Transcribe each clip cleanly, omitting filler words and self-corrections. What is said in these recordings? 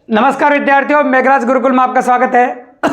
नमस्कार विद्यार्थियों, मेघराज गुरुकुल में आपका स्वागत है।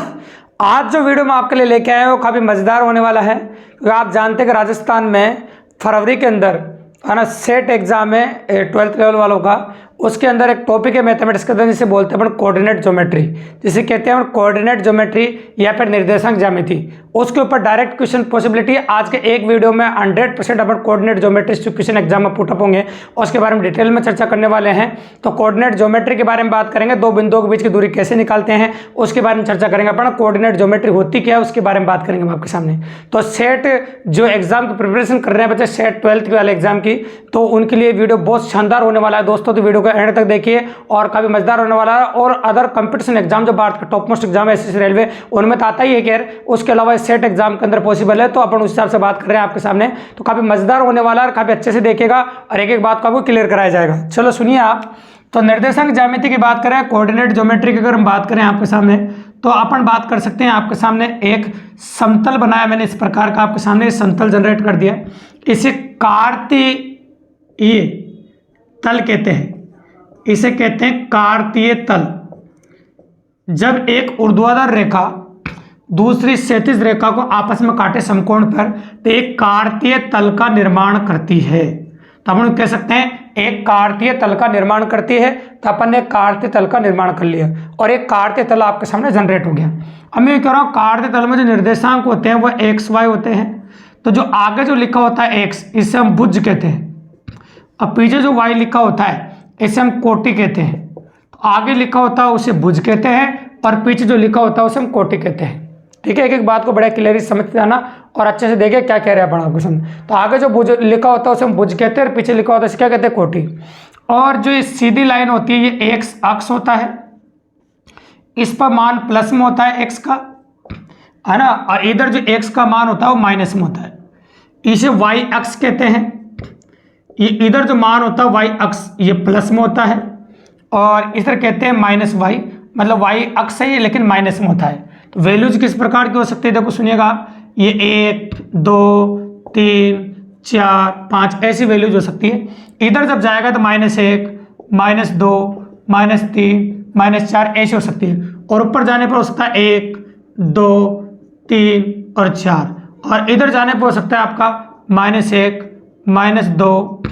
आज जो वीडियो मैं आपके लिए लेके आया हूँ वो काफ़ी मज़ेदार होने वाला है, क्योंकि आप जानते हैं कि राजस्थान में फरवरी के अंदर है ना सेट एग्जाम है 12th लेवल वालों का। उसके अंदर एक टॉपिक है मैथमेटिक्स के अंदर जिसे बोलते हैं अपन कोऑर्डिनेट ज्योमेट्री, जिसे कहते हैं कोऑर्डिनेट ज्योमेट्री या फिर निर्देशांक ज्यामिति। उसके ऊपर डायरेक्ट क्वेश्चन पॉसिबिलिटी आज के एक वीडियो में 100% अपन कोऑर्डिनेट ज्योमेट्री क्वेश्चन एग्जाम में पुटअप होंगे और उसके बारे में डिटेल में चर्चा करने वाले हैं। तो कोऑर्डिनेट ज्योमेट्री के बारे में बात करेंगे, दो बिंदुओं के बीच की दूरी कैसे निकालते हैं उसके बारे में चर्चा करेंगे अपन। कोऑर्डिनेट ज्योमेट्री होती क्या है उसके बारे में बात करेंगे हम आपके सामने। तो सेट जो एग्जाम की प्रिपरेशन कर रहे हैं बच्चे, सेट 12th वाले एग्जाम की, तो उनके लिए वीडियो बहुत शानदार होने वाला है दोस्तों। तो वीडियो को एंड तक देखिए और काफी मजेदार होने वाला है। और अदर कंपटीशन एग्जाम जो भारत का टॉप मोस्ट एग्जाम है एसएससी रेलवे, उनमें तो आता ही है खैर, उसके अलावा सेट एग्जाम के अंदर पॉसिबल है। तो अपन उस हिसाब से बात कर रहे हैं आपके सामने। तो काफी मजेदार होने वाला है और काफी अच्छे से देखिएगा और एक एक बात को आपको क्लियर कराया जाएगा। चलो सुनिए आप। तो निर्देशांक ज्यामिति की बात करें, कोऑर्डिनेट ज्योमेट्री की अगर हम बात करें आपके सामने, तो अपन बात कर सकते हैं आपके सामने एक समतल बनाया मैंने इस प्रकार का, आपके सामने समतल जनरेट कर दिया। इसे कार्तीय तल कहते हैं, इसे कहते हैं कार्तीय तल। जब एक ऊर्ध्वाधर रेखा दूसरी क्षैतिज रेखा को आपस में काटे समकोण पर, तो एक कार्तीय तल का निर्माण करती है। तो अपन कह सकते हैं एक कार्तीय तल का निर्माण करती है। तो अपन ने कार्तीय तल का निर्माण कर लिया और एक कार्तीय तल आपके सामने जनरेट हो गया। अब मैं कह रहा हूँ कार्तीय तल में जो निर्देशांक होते हैं वो एक्स वाई होते हैं। तो जो आगे जो लिखा होता है एक्स, इसे हम भुज कहते हैं। अब पीछे जो वाई लिखा होता है इसे हम कोटि कहते हैं। तो आगे लिखा होता है उसे भुज कहते हैं और पीछे जो लिखा होता है उसे हम कोटि कहते हैं। ठीक है, एक एक बात को बड़ा क्लियरली समझते जाना और अच्छे से देखे क्या कह रहे हैं अपन आपको समझ। तो आगे जो भुज लिखा होता है उसे हम भुज कहते हैं और पीछे लिखा होता है इसे क्या कहते हैं, कोटि। और जो ये सीधी लाइन होती है ये एक्स अक्ष होता है, इस पर मान प्लस में होता है एक्स का, है ना, और इधर जो एक्स का मान होता है वो माइनस में होता है, इसे वाई अक्ष कहते हैं। ये इधर जो मान होता है वाई अक्ष ये प्लस में होता है और इधर कहते हैं माइनस वाई, मतलब वाई अक्ष है ये लेकिन माइनस में होता है। तो वैल्यूज किस प्रकार की हो सकती है देखो सुनिएगा, ये 1 2 3 4 5 ऐसी वैल्यूज हो सकती है। इधर जब जाएगा तो -1 -2 -3 -4 ऐसी हो सकती है। और ऊपर जाने पर हो सकता है 1 2 3 और 4, और इधर जाने पर हो सकता है आपका -1 -2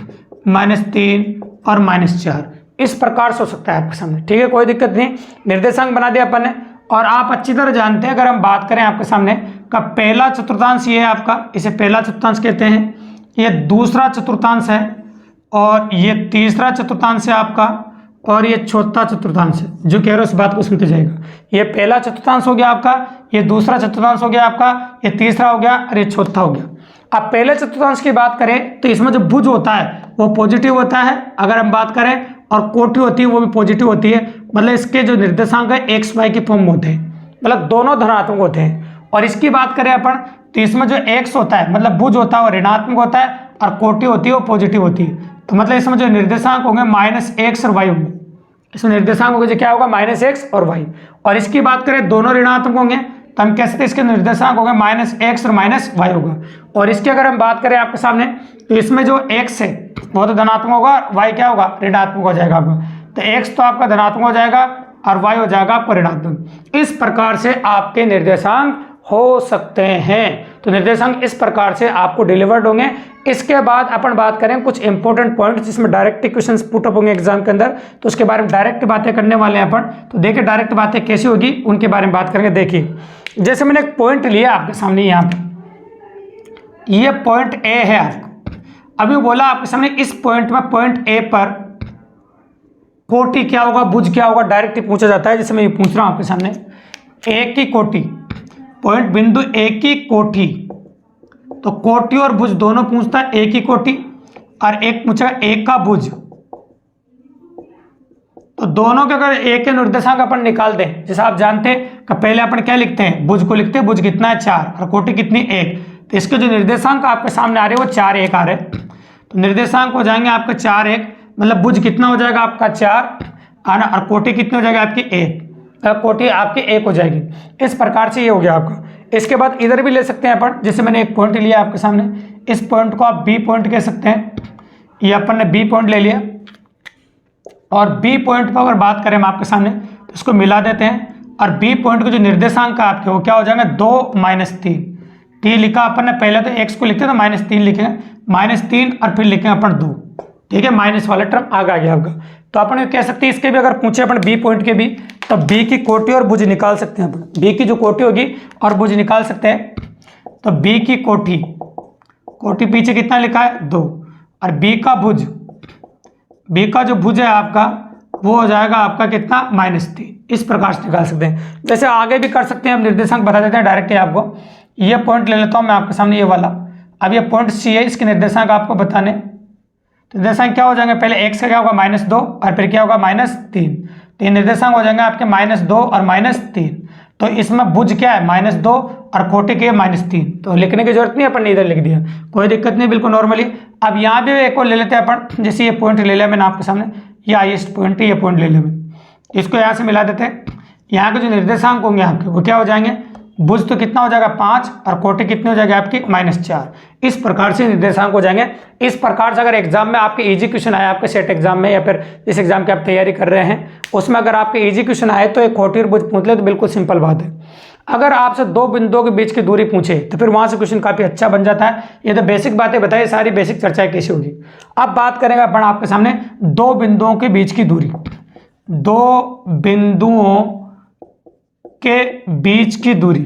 -3 और -4। इस प्रकार से हो सकता है आपके सामने। ठीक है, कोई दिक्कत नहीं, निर्देशांक बना दिया अपन ने। और आप अच्छी तरह जानते हैं, अगर हम बात करें आपके सामने का पहला चतुर्थांश ये है आपका, इसे पहला चतुर्थांश कहते हैं। ये दूसरा चतुर्थांश है और ये तीसरा चतुर्थांश है आपका, और ये चौथा चतुर्थांश है। जो कह रहे हो उस बात को सुनते जाएगा। ये पहला चतुर्थांश हो गया आपका, ये दूसरा चतुर्थांश हो गया आपका, ये तीसरा हो गया और ये चौथा हो गया। अब पहले चतुर्थांश की बात करें तो इसमें जो भुज होता है वो पॉजिटिव होता है अगर हम बात करें, और कोटि होती है वो भी पॉजिटिव होती है। मतलब इसके जो निर्देशांक है एक्स वाई के फॉर्म में होते हैं, मतलब दोनों धनात्मक होते हैं। और इसकी बात करें अपन तो इसमें जो एक्स होता है मतलब भुज होता है वो ऋणात्मक होता है और कोटि होती है वो पॉजिटिव होती है। तो मतलब इसमें जो निर्देशांक होंगे -x और y होंगे। इसमें निर्देशांक होंगे जो क्या होगा -x और y। और इसकी बात करें दोनों ऋणात्मक होंगे तो हम कह सकते हैं इसके निर्देशांक होंगे -x और -y होगा। और इसकी अगर हम बात करें आपके सामने तो इसमें जो x है वो तो धनात्मक होगा, y क्या होगा, ऋणात्मक हो जाएगा आपका। तो x तो आपका धनात्मक हो जाएगा और y हो जाएगा आपका ऋणात्मक। इस प्रकार से आपके निर्देशांक हो सकते हैं। तो निर्देशांक इस प्रकार से आपको डिलीवर्ड होंगे। इसके बाद अपन बात करें कुछ इंपॉर्टेंट पॉइंट जिसमें डायरेक्ट क्वेश्चंस पुट अप होंगे एग्जाम के अंदर, तो उसके बारे में डायरेक्ट बातें करने वाले हैं अपन। तो देखिए डायरेक्ट बातें कैसी होगी उनके बारे में बात करेंगे। देखिए जैसे मैंने एक पॉइंट लिया आपके सामने, यहाँ पे ये पॉइंट ए है आपका। अभी बोला आपके सामने इस पॉइंट में, पॉइंट ए पर कोटि क्या होगा, भुज क्या होगा, डायरेक्ट ही पूछा जाता है। जैसे मैं ये पूछ रहा हूं आपके सामने, ए की कोटि, पॉइंट बिंदु ए की कोटि, तो कोटि और भुज दोनों पूछता है। ए की कोटि और एक पूछेगा ए का भुज, तो दोनों के अगर ए के निर्देशांक अपन निकाल दें, जैसे आप जानते हैं कि पहले अपन क्या लिखते हैं, भुज को लिखते हैं, भुज कितना है 4 और कोटि कितनी 1। तो इसके जो निर्देशांक आपके सामने आ रहे हैं वो 4 1 आ रहे हैं। तो निर्देशांक हो जाएंगे आपके 4 1, मतलब भुज कितना हो जाएगा आपका 4 आना, और कोटि कितनी हो जाएगी आपकी 1, कोटि आपकी 1 हो जाएगी। इस प्रकार से ये हो गया आपका। इसके बाद इधर भी ले सकते हैं अपन, जैसे मैंने एक पॉइंट लिया आपके सामने, इस पॉइंट को आप बी पॉइंट कह सकते हैं। ये अपन ने बी पॉइंट ले लिया और बी पॉइंट पर अगर बात करें हम आपके सामने तो इसको मिला देते हैं और बी पॉइंट का जो निर्देशांक है आपके वो क्या हो जाएगा 2 - 3। टी लिखा अपन ने, पहले तो एक्स को लिखते तो -3 लिखेंगे, -3 और फिर लिखेंगे अपन 2। ठीक है, माइनस वाला टर्म आगे आ गया आपका। तो अपन ये कह सकते हैं इसके भी अगर पूछे अपन बी पॉइंट के भी, तो बी की कोटि और भुज निकाल सकते हैं अपन। बी की जो कोटि होगी और भुज निकाल सकते हैं। तो बी की कोटि पीछे कितना लिखा है 2, और बी का भुज, बी का जो भुज है आपका वो हो जाएगा आपका कितना -3। इस प्रकार से निकाल सकते हैं। जैसे आगे भी कर सकते हैं, हम निर्देशांक बता देते हैं डायरेक्टली आपको। ये पॉइंट ले लेता हूँ मैं आपके सामने, ये वाला। अब ये पॉइंट सी है, इसके निर्देशांक आपको बताने। तो निर्देशांक क्या हो जाएंगे, पहले एक्स का क्या होगा -2 और फिर क्या होगा -3। तो ये निर्देशांक हो जाएंगे आपके -2 और -3। तो इसमें भुज क्या है -2 और कोटि की है -3। तो लिखने की जरूरत नहीं, अपन ने इधर लिख दिया, कोई दिक्कत नहीं, बिल्कुल नॉर्मली। अब यहाँ भी एक और ले लेते हैं अपन। जैसे ये पॉइंट ले लिया मैंने आपके सामने, ये हाईएस्ट पॉइंट है, ये पॉइंट ले लिया मैंने, इसको यहाँ से मिला देते हैं। यहाँ के जो निर्देशांक होंगे आपके वो क्या हो जाएंगे, भुज तो कितना हो जाएगा 5 और कोटि कितनी हो जाएगी आपकी -4। इस प्रकार से निर्देशांक हो जाएंगे। इस प्रकार से अगर एग्जाम में आपके इजी क्वेश्चन आए, आपके सेट एग्जाम में या फिर जिस एग्जाम की आप तैयारी कर रहे हैं उसमें अगर आपके इजी क्वेश्चन आए तो एक कोटि और भुज पूछ ले तो बिल्कुल सिंपल बात है। अगर आपसे दो बिंदुओं के बीच की दूरी पूछे तो फिर वहां से क्वेश्चन काफी अच्छा बन जाता है। ये तो बेसिक बातें बताई, सारी बेसिक चर्चाएं कैसी होगी। अब बात करेंगे अपन आपके सामने दो बिंदुओं के बीच की दूरी। दो बिंदुओं के बीच की दूरी,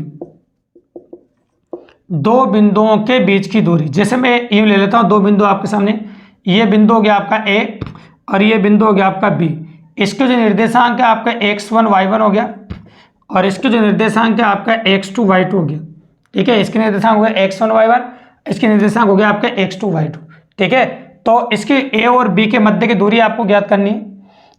दो बिंदुओं के बीच की दूरी। जैसे मैं ये ले लेता हूं, दो बिंदु आपके सामने, ये बिंदु हो गया आपका ए और ये बिंदु हो गया आपका बी। इसके जो निर्देशांक है आपका x1 y1 हो गया और इसके जो निर्देशांक है आपका x2 y2 हो गया। ठीक है, इसके निर्देशांक हो गया x1 y1, इसके निर्देशांक हो गया आपका x2 y2। ठीक है, तो इसकी a और b के मध्य की दूरी आपको ज्ञात करनी है।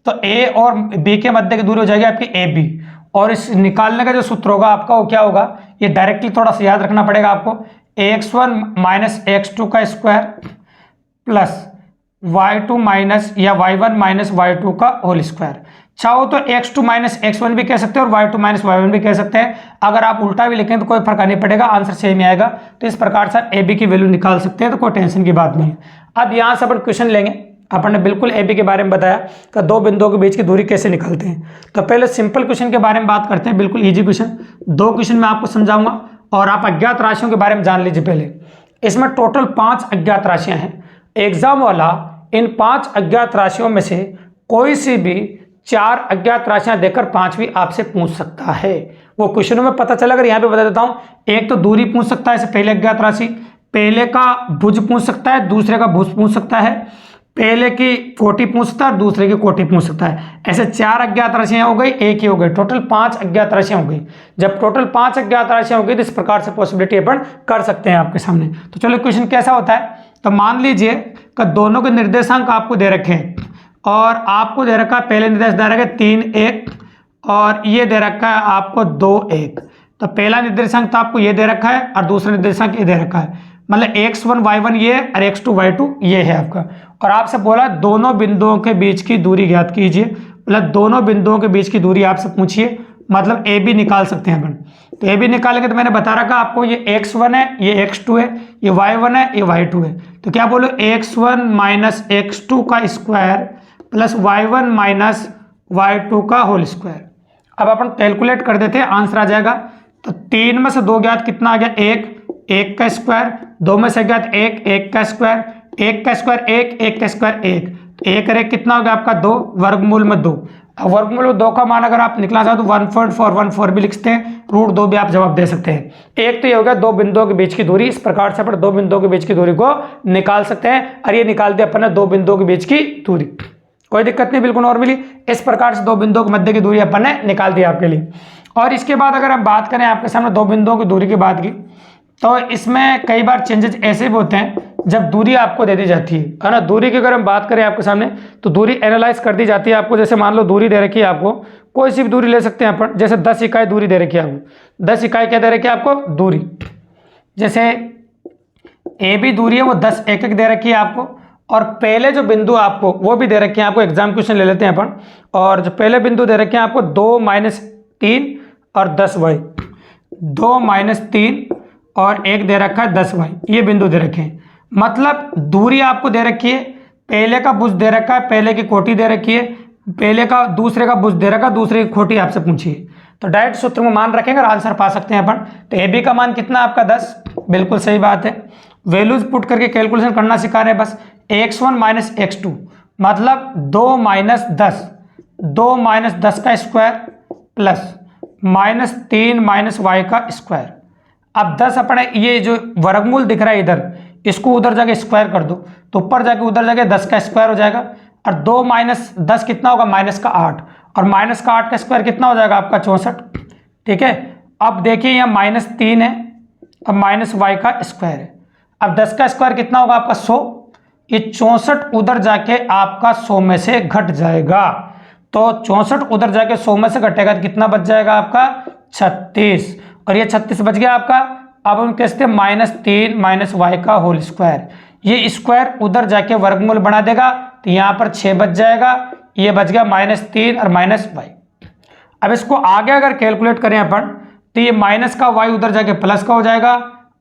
तो a और b के मध्य की दूरी हो जाएगी आपकी ab, और इस निकालने का जो सूत्र होगा आपका वो क्या होगा, ये डायरेक्टली थोड़ा सा याद रखना पड़ेगा आपको। x1 - x2 का स्क्वायर प्लस y2 माइनस या y1 माइनस y2 का होल स्क्वायर। चाहो तो x2 माइनस x1 भी कह सकते हैं और y2 माइनस y1 भी कह सकते हैं। अगर आप उल्टा भी लिखें तो कोई फर्क नहीं पड़ेगा, आंसर सेम ही आएगा। तो इस प्रकार से ए बी की वैल्यू निकाल सकते हैं, तो कोई टेंशन की बात नहीं है। अब यहाँ से अपन क्वेश्चन लेंगे। अपन ने बिल्कुल ए बी के बारे में बताया कि दो बिंदुओं के बीच की दूरी कैसे निकालते हैं। तो पहले सिंपल क्वेश्चन के बारे में बात करते हैं, बिल्कुल ईजी क्वेश्चन। दो क्वेश्चन मैं आपको समझाऊंगा और आप अज्ञात राशियों के बारे में जान लीजिए। पहले इसमें टोटल 5 अज्ञात राशियां हैं। एग्जाम वाला इन 5 अज्ञात राशियों में से कोई सी भी 4 अज्ञात राशियां देकर 5वीं आपसे पूछ सकता है। वो क्वेश्चनों में पता चला, अगर यहाँ पे बता देता हूं, एक तो दूरी पूछ सकता है, पहले अज्ञात राशि, पहले का भुज पूछ सकता है, दूसरे का भुज पूछ सकता है, पहले की कोटि पूछ सकता है और दूसरे की कोटि पूछ सकता है। ऐसे 4 अज्ञात राशियां हो गई, एक ही हो गई, टोटल 5 अज्ञात राशियां हो गई। जब टोटल 5 अज्ञात राशियां हो गई तो इस प्रकार से पॉसिबिलिटी अपन कर सकते हैं आपके सामने। तो चलो क्वेश्चन कैसा होता है, तो मान लीजिए कि दोनों के निर्देशांक आपको दे रखे हैं और आपको दे रखा है, पहले निर्देश दे रखा है 3 1 और ये दे रखा है आपको 2 1। तो पहला निर्देशांक तो आपको ये दे रखा है और दूसरा निर्देशांक ये दे रखा है, मतलब x1 y1 ये और x2 y2 ये है आपका। और आपसे बोला दोनों बिंदुओं के बीच की दूरी ज्ञात कीजिए, मतलब दोनों बिंदुओं के बीच की दूरी आपसे पूछिए, मतलब ए बी निकाल सकते हैं अपन। तो ए बी निकालेंगे तो मैंने बता रखा आपको, ये x1 है, ये x2 है, ये y1 है, ये y2 है। तो क्या बोलो, x1 माइनस x2 का square plus y1 minus y2 का होल स्क्वायर। अब अपन कैलकुलेट कर देते हैं, आंसर आ जाएगा। तो 3 में से 2 ज्ञात, कितना आ गया 1 का स्क्वायर, 2 में से ज्ञात 1 का स्क्वायर, 1 का स्क्वायर 1 का स्क्वायर 1, तो 1 और 1 कितना हो गया आपका 2, वर्गमूल में 2। अब वर्गमूल में 2 का मान अगर आप निकला चाहो तो 1.414 भी लिखते हैं, √2 भी आप जवाब दे सकते हैं। एक तो ये हो गया दो बिंदुओं के बीच की दूरी। इस प्रकार से अपन दो बिंदुओं के बीच की दूरी को निकाल सकते हैं, और ये निकाल दिया अपन ने दो बिंदुओं के बीच की दूरी, कोई दिक्कत नहीं, बिल्कुल नॉर्मली। इस प्रकार से दो बिंदुओं के मध्य की दूरी अपन ने निकाल दी आपके लिए। और इसके बाद अगर हम बात करें आपके सामने दो बिंदुओं की दूरी की बात की, तो इसमें कई बार चेंजेस ऐसे भी होते हैं जब दूरी आपको दे दी जाती है ना। दूरी की अगर हम बात करें आपके सामने, तो दूरी एनालाइज कर दी जाती है आपको। जैसे मान लो दूरी दे रखी है आपको, कोई सी भी दूरी ले सकते हैं अपन, जैसे 10 इकाई दूरी दे रखी है आपको। 10 इकाई क्या दे रखी है आपको, दूरी। जैसे ए बी दूरी है वो 10 1 दे रखी है आपको, और पहले जो बिंदु आपको वो भी दे रखे हैं आपको। एग्जाम क्वेश्चन ले लेते हैं अपन, और जो पहले बिंदु दे रखे हैं आपको 2 - 3 और 10y, 2 - 3 और 1 दे रखा है 10y, ये बिंदु दे रखे हैं। मतलब दूरी आपको दे रखी है, पहले का भुज दे रखा है, पहले की कोटि दे रखी है, पहले का दूसरे का भुज दे रखा, दूसरे की खोटी आपसे पूछी है, तो डायरेक्ट सूत्र में मान रखेंगे और आंसर पा सकते हैं अपन। तो ए बी का मान कितना आपका 10, बिल्कुल सही बात है। वैल्यूज पुट करके कैलकुलेशन करना सिखा रहे हैं बस। x1 माइनस x2 मतलब 2 माइनस 10, 2 माइनस 10 का square plus minus 3 minus Y का स्क्वायर। अब 10 अपने ये जो वर्गमूल दिख रहा है इधर, इसको उधर जाके स्क्वायर कर दो, तो ऊपर जाके उधर जाके 10 का स्क्वायर हो जाएगा। और 2 माइनस 10 कितना होगा, माइनस का 8, और माइनस का 8 का स्क्वायर कितना हो जाएगा आपका 64। ठीक है, अब देखिए यहाँ माइनस 3 है और माइनस वाई का स्क्वायर है। अब 10 का स्क्वायर कितना होगा आपका 100, ये 64 उधर जाके आपका 100 में से घट जाएगा, तो 64 उधर जाके 100 में से घटेगा तो कितना बच जाएगा आपका 36, और ये 36 बच गया आपका। अब हम कहते हैं -3 माइनस वाई का होल स्क्वायर, ये स्क्वायर उधर जाके वर्गमूल बना देगा, तो यहाँ पर 6 बच जाएगा, ये बच गया -3 और माइनस वाई। अब इसको आगे अगर कैलकुलेट करें अपन, तो ये माइनस का वाई उधर जाके प्लस का हो जाएगा,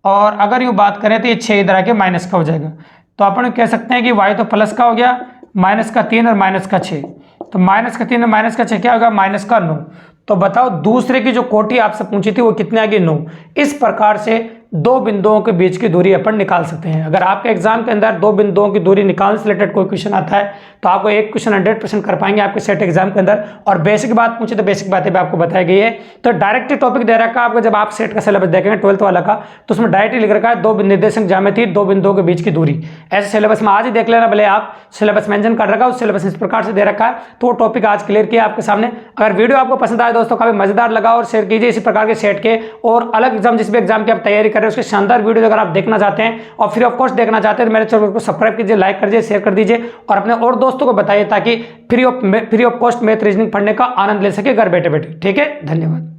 और अगर यूँ बात करें तो ये 6 इधर आके माइनस का हो जाएगा। तो अपन कह सकते हैं कि वाई तो प्लस का हो गया, माइनस का 3 और माइनस का 6, तो माइनस का 3 और माइनस का 6 क्या होगा, माइनस का 9। तो बताओ दूसरे की जो कोटि आपसे पूछी थी वो कितने आ गई, 9। इस प्रकार से दो बिंदुओं के बीच की दूरी अपन निकाल सकते हैं। अगर आपके एग्जाम के अंदर दो बिंदुओं की दूरी निकालने से रिलेटेड कोई क्वेश्चन आता है तो आपको एक क्वेश्चन 100% कर पाएंगे आपके सेट एग्जाम के अंदर। और बेसिक बात पूछे तो बेसिक बातें भी आपको बताई गई है। तो डायरेक्ट टॉपिक दे रखा है आपको, जब आप सेट का सिलेबस देखेंगे 12th वाला का, तो उसमें डायरेक्ट लिख रखा है दो निर्देशांक ज्यामिति, दो बिंदुओं के बीच की दूरी। ऐसे सिलेबस में आज ही देख लेना, भले आप सिलेबस मेंशन कर रखा है, उस सिलेबस इस प्रकार से दे रखा है, तो वो टॉपिक आज क्लियर किया आपके सामने। अगर वीडियो आपको पसंद आए दोस्तों, काफी मजेदार लगा, और शेयर कीजिए इसी प्रकार के सेट के और अलग एग्जाम, जिस भी एग्जाम की आप तैयारी कर रहे हैं उसके शानदार वीडियो अगर आप देखना चाहते हैं और फ्री ऑफ कॉस्ट देखना चाहते हैं तो मेरे चैनल को सब्सक्राइब कीजिए, लाइक कर दीजिए, शेयर कर दीजिए और अपने और दोस्तों को बताइए ताकि free of cost math reasoning पढ़ने का आनंद ले सके घर बैठे बैठे। ठीक है, धन्यवाद।